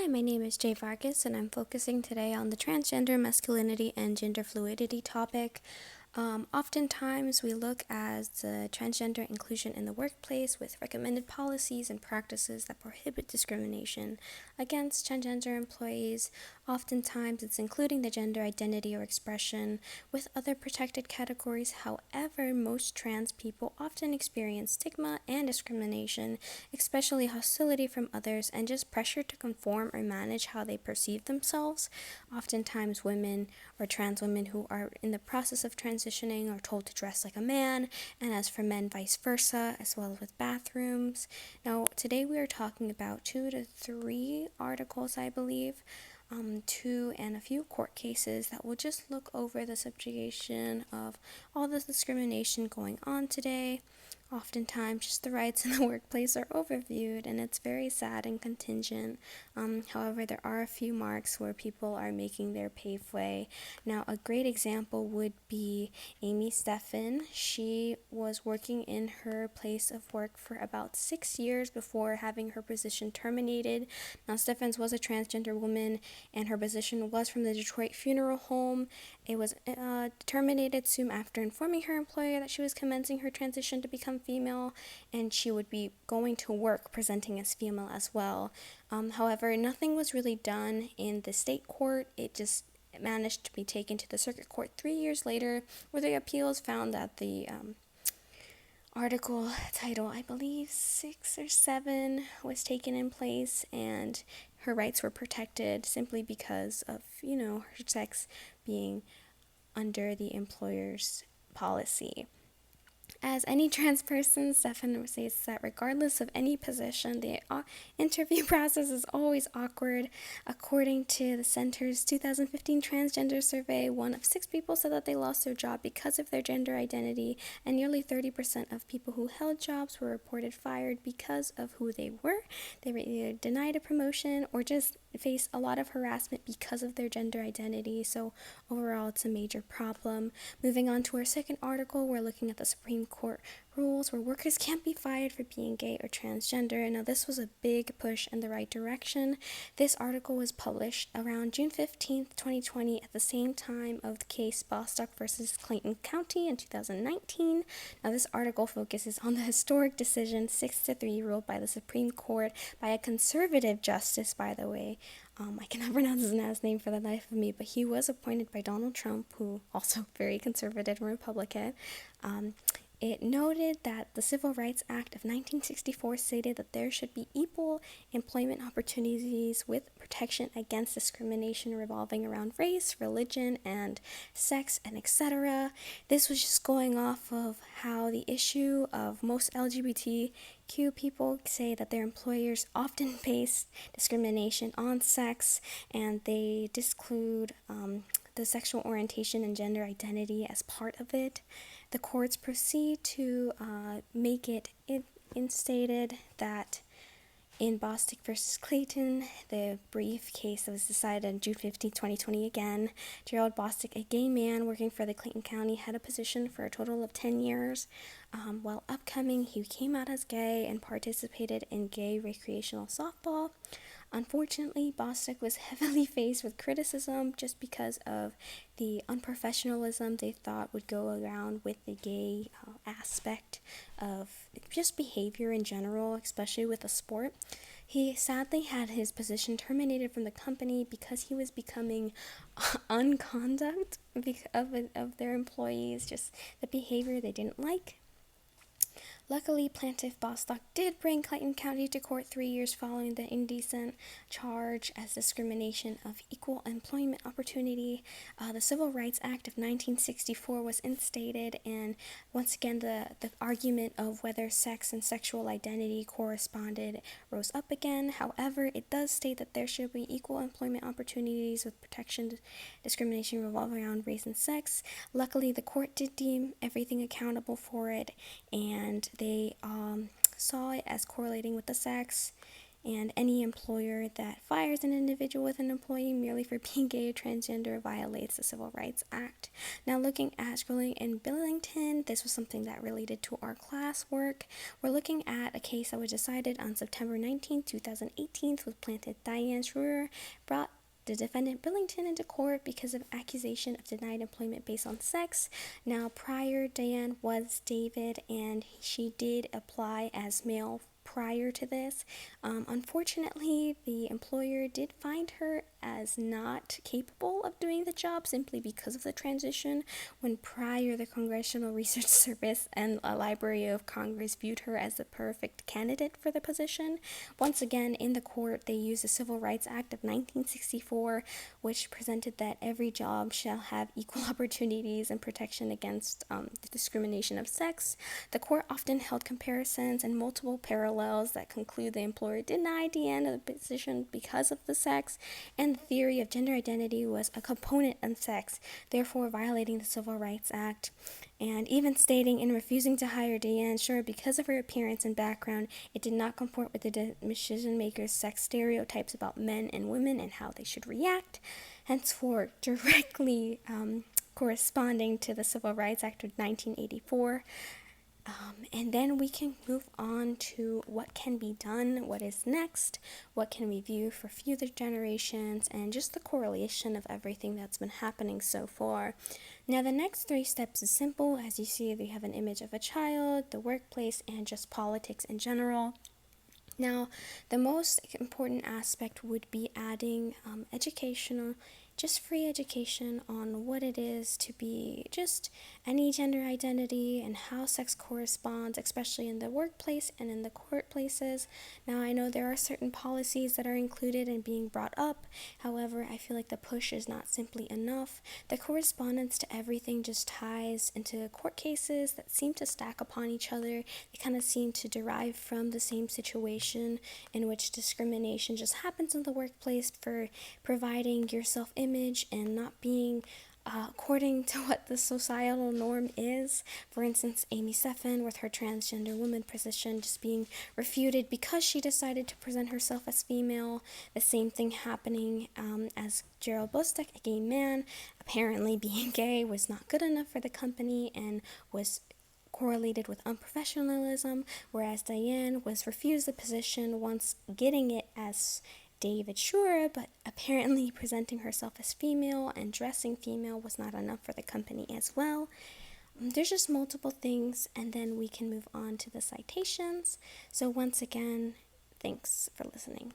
Hi, my name is Jay Vargas, and I'm focusing today on the transgender masculinity and gender fluidity topic. Oftentimes, we look at the transgender inclusion in the workplace with recommended policies and practices that prohibit discrimination against transgender employees. Oftentimes, it's including the gender identity or expression with other protected categories. However, most trans people often experience stigma and discrimination, especially hostility from others, and just pressure to conform or manage how they perceive themselves. Oftentimes, women or trans women who are in the process of transitioning are told to dress like a man, and as for men, vice versa, as well as with bathrooms. Now, today we are talking about 2 to 3 articles, I believe, two and a few court cases that will just look over the subjugation of all the discrimination going on today. Oftentimes, just the rights in the workplace are overviewed, and it's very sad and contingent. However, there are a few marks where people are making their paveway. Now, a great example would be Amy Steffen. She was working in her place of work for about 6 years before having her position terminated. Now, Steffens was a transgender woman, and her position was from the Detroit Funeral Home. It was terminated soon after informing her employer that she was commencing her transition to become female, and she would be going to work presenting as female as well. However, nothing was really done in the state court. It just managed to be taken to the circuit court 3 years later, where the appeals found that the article title, I believe 6 or 7, was taken in place, and her rights were protected simply because of, her sex being under the employer's policy. As any trans person, Stefan says that regardless of any position, the interview process is always awkward. According to the center's 2015 transgender survey, 1 of 6 people said that they lost their job because of their gender identity, and nearly 30% of people who held jobs were reported fired because of who they were. They were either denied a promotion or just faced a lot of harassment because of their gender identity. So overall, it's a major problem. Moving on to our second article, we're looking at the Supreme Court rules where workers can't be fired for being gay or transgender. Now, this was a big push in the right direction. This article was published around June 15th, 2020, at the same time of the case Bostock versus Clayton County in 2019. Now, this article focuses on the historic decision 6-3 ruled by the Supreme Court by a conservative justice, by the way. I cannot pronounce his last name for the life of me, but he was appointed by Donald Trump, who also very conservative and Republican. It noted that the Civil Rights Act of 1964 stated that there should be equal employment opportunities with protection against discrimination revolving around race, religion, and sex, and etc. This was just going off of how the issue of most LGBTQ people say that their employers often face discrimination on sex, and they disclude the sexual orientation and gender identity as part of it. The courts proceed to make it instated that in Bostock versus Clayton, the brief case that was decided on June 15, 2020 again, Gerald Bostock, a gay man working for the Clayton County, had a position for a total of 10 years. While upcoming, he came out as gay and participated in gay recreational softball. Unfortunately, Bostock was heavily faced with criticism just because of the unprofessionalism they thought would go around with the gay aspect of just behavior in general, especially with a sport. He sadly had his position terminated from the company because he was becoming unconduct of their employees, just the behavior they didn't like. Luckily, Plaintiff Bostock did bring Clayton County to court 3 years following the indecent charge as discrimination of equal employment opportunity. The Civil Rights Act of 1964 was instated, and once again, the argument of whether sex and sexual identity corresponded rose up again. However, it does state that there should be equal employment opportunities with protection discrimination revolving around race and sex. Luckily, the court did deem everything accountable for it, and they saw it as correlating with the sex, and any employer that fires an individual with an employee merely for being gay or transgender violates the Civil Rights Act. Now, looking at schooling in Billington, this was something that related to our classwork. We're looking at a case that was decided on September 19, 2018, with plaintiff Diane Schroer brought the defendant Billington into court because of accusation of denied employment based on sex. Now, prior, Diane was David, and she did apply as male prior to this. Unfortunately, the employer did find her as not capable of doing the job simply because of the transition, when prior the Congressional Research Service and a Library of Congress viewed her as the perfect candidate for the position. Once again, in the court, they used the Civil Rights Act of 1964, which presented that every job shall have equal opportunities and protection against the discrimination of sex. The court often held comparisons and multiple parallels that conclude the employer denied Deanne the position because of the sex, and the theory of gender identity was a component of sex, therefore violating the Civil Rights Act. And even stating in refusing to hire Diane Schroer because of her appearance and background, it did not comport with the decision maker's sex stereotypes about men and women and how they should react, henceforth directly corresponding to the Civil Rights Act of 1984. And then we can move on to what can be done, what is next, what can we view for future generations, and just the correlation of everything that's been happening so far. Now, the next 3 steps is simple. As you see, we have an image of a child, the workplace, and just politics in general. Now, the most important aspect would be adding educational, just free education on what it is to be just any gender identity and how sex corresponds, especially in the workplace and in the court places. Now, I know there are certain policies that are included and being brought up. However, I feel like the push is not simply enough. The correspondence to everything just ties into court cases that seem to stack upon each other. They kind of seem to derive from the same situation in which discrimination just happens in the workplace for providing your self-image and not being according to what the societal norm is. For instance, Amy Steffen with her transgender woman position just being refuted because she decided to present herself as female. The same thing happening as Gerald Bostek, a gay man, apparently being gay was not good enough for the company and was correlated with unprofessionalism, whereas Diane was refused the position once getting it as David Schroer, but apparently presenting herself as female and dressing female was not enough for the company as well. There's just multiple things, and then we can move on to the citations. So once again, thanks for listening.